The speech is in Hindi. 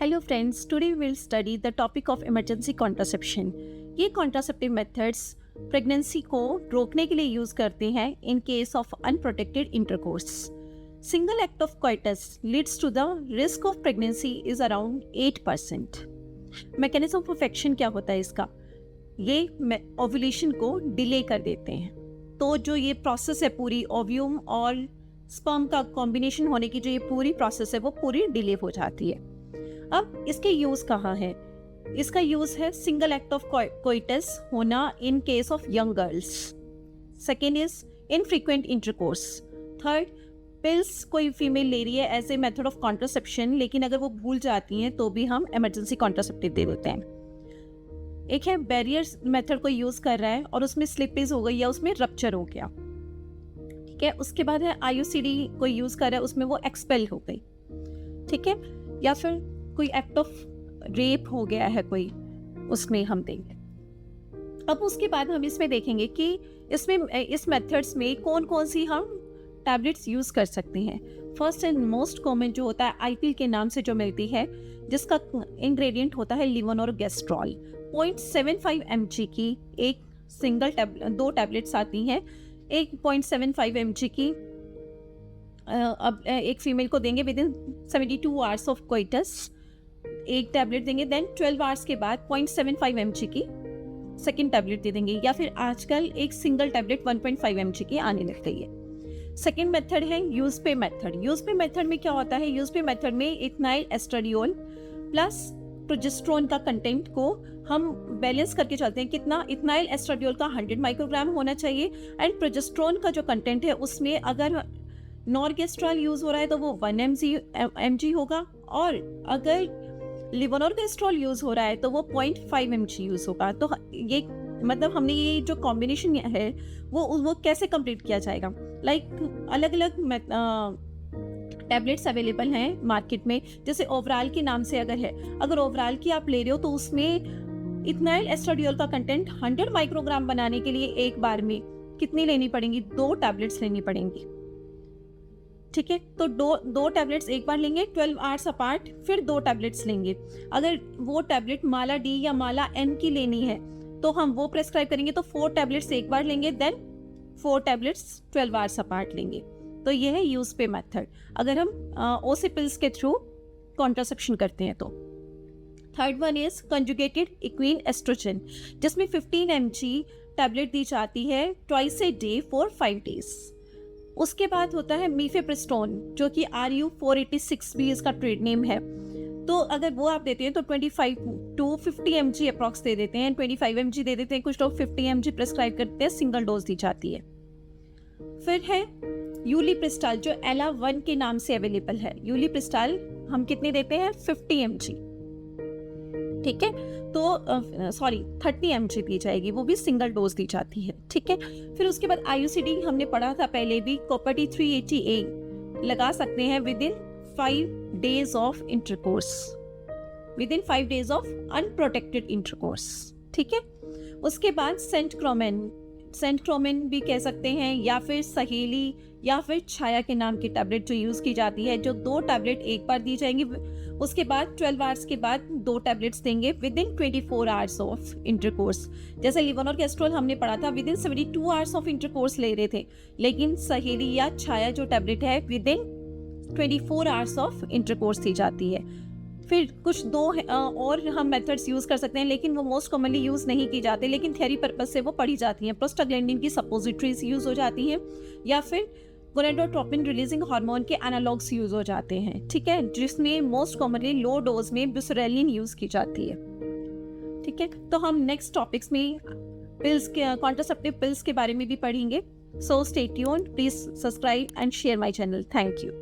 Hello friends, today we will study the topic of emergency contraception. ये कॉन्ट्रासेप्टिव मेथड्स प्रेगनेंसी को रोकने के लिए यूज करते हैं in case of unprotected intercourse. Single act of coitus leads to the risk of pregnancy is around 8%। Mechanism of action क्या होता है इसका? ये ओव्यूलेशन को डिले कर देते हैं। तो जो ये प्रोसेस है पूरी ओव्यूम और स्पर्म का कॉम्बिनेशन होने की जो ये पूरी प्रोसेस है वो पूरी डिले हो जाती है। अब इसके यूज कहाँ है? इसका यूज है सिंगल एक्ट ऑफ कोइटस होना in case of young girls. Second is infrequent intercourse. Third, pills कोई फीमेल ले रही है as a method of contraception, लेकिन अगर वो भूल जाती हैं तो भी हम इमरजेंसी कॉन्ट्रासेप्टिव दे देते हैं। एक है बैरियर मेथड को यूज कर रहा है और उसमें स्लिपेज हो गई या उसमें रप्चर हो गया, ठीक है। उसके बाद है IUCD को यूज कर रहा है, उसमें वो एक्सपेल हो गई, ठीक है। या फिर कोई एक्ट ऑफ रेप हो गया है कोई, उसमें हम देंगे। अब उसके बाद हम इसमें देखेंगे कि इसमें इस मेथड्स में कौन कौन सी हम टैबलेट्स यूज कर सकते हैं। फर्स्ट एंड मोस्ट कॉमन जो होता है IPL के नाम से जो मिलती है, जिसका इंग्रेडिएंट होता है लिवोनोरगेस्ट्रॉल। 0.75 mg की एक सिंगल दो टैबलेट्स आती हैं। एक 0.75 mg की अब एक फीमेल को देंगे with in 72 hours of coitus, एक टैबलेट देंगे। देन 12 आवर्स के बाद 0.75 mg की सेकेंड टैबलेट दे देंगे, या फिर आजकल एक सिंगल टैबलेट 1.5 mg की आने लग गई है। सेकेंड मेथड है यूजपे मेथड। यूजपे मेथड में क्या होता है? यूजपे मेथड में इथाइल एस्ट्राडियोल प्लस प्रोजेस्टेरोन का कंटेंट को हम बैलेंस करके चलते हैं। कितना? इथाइल एस्ट्राडियोल का 100 माइक्रोग्राम होना चाहिए एंड प्रोजेस्टेरोन का जो कंटेंट है उसमें अगर नॉर्गेस्ट्रॉल यूज हो रहा है तो वो 1 mg होगा, और अगर लिवोनोरगेस्ट्रॉल यूज हो रहा है तो वो 0.5 mg यूज होगा। तो ये मतलब हमने ये जो कॉम्बिनेशन है वो कैसे कंप्लीट किया जाएगा? अलग अलग टैबलेट्स अवेलेबल हैं मार्केट में। जैसे ओवराल के नाम से अगर ओवराल की आप ले रहे हो तो उसमें इथाइल एस्ट्राडियोल का कंटेंट 100 माइक्रोग्राम बनाने के लिए एक बार में कितनी लेनी पड़ेंगी? 2 टैबलेट्स लेनी पड़ेंगी, ठीक है। तो दो टैबलेट्स एक बार लेंगे 12 आवर्स अपार्ट, फिर 2 टैबलेट्स लेंगे। अगर वो टैबलेट माला D या माला N की लेनी है तो हम वो प्रेस्क्राइब करेंगे, तो 4 टैबलेट्स एक बार लेंगे, देन 4 टैबलेट्स 12 आवर्स अपार्ट लेंगे। तो ये है यूज पे मेथड अगर हम OC पिल्स के थ्रू कॉन्ट्रासेप्शन करते हैं तो। Third one is conjugated equine oestrogen, जिसमें 15 mg टैबलेट दी जाती है twice a day for 5 days. उसके बाद होता है मीफेप्रिस्टोन, जो कि RU486 भी इसका ट्रेड नेम है। तो अगर वो आप देते हैं तो 25 to 50 mg अप्रॉक्स दे देते हैं, 25 mg दे देते हैं, कुछ लोग 50 mg प्रेस्क्राइब करते हैं, सिंगल डोज दी जाती है। फिर है यूलिप्रिस्टाल, जो ELA-1 के नाम से अवेलेबल है। यूलिप्रिस्टाल हम कितने देते हैं? 50 mg, ठीक है। तो 30 mg दी जाएगी, वो भी सिंगल डोज दी जाती है, ठीक है। फिर उसके बाद IUCD हमने पढ़ा था पहले भी, कॉपर T380A लगा सकते हैं with in 5 days of intercourse, with in 5 days of unprotected intercourse, ठीक है। उसके बाद सेंटक्रोमेन भी कह सकते हैं, या फिर सहेली या फिर छाया के नाम की टैबलेट जो यूज की जाती है, जो 2 टैबलेट एक बार दी जाएंगी। उसके बाद 12 आवर्स के बाद 2 टैबलेट्स देंगे with in 24 hours of intercourse. जैसे लिवोनोरगेस्ट्रॉल हमने पढ़ा था with in 72 hours of intercourse ले रहे थे, लेकिन सहेली या छाया जो टैबलेट है within 24 hours of intercourse दी जाती है। फिर कुछ 2 और हम मेथड्स यूज कर सकते हैं, लेकिन वो मोस्ट कॉमनली यूज नहीं की जाती, लेकिन थेरेपी पर्पस से वो पढ़ी जाती हैं। प्रोस्टाग्लैंडिन की सपोजिटरीज यूज हो जाती हैं, या फिर गोनेडोट्रोपिन रिलीजिंग हार्मोन के एनालॉग्स यूज हो जाते हैं, ठीक है, जिसमें मोस्ट कॉमनली लो डोज में बुसरेलिन यूज की जाती है, ठीक है। तो हम नेक्स्ट टॉपिक्स में पिल्स के कॉन्ट्रासेप्टिव पिल्स के बारे में भी पढ़ेंगे। So stay tuned, please subscribe and share my channel. Thank you.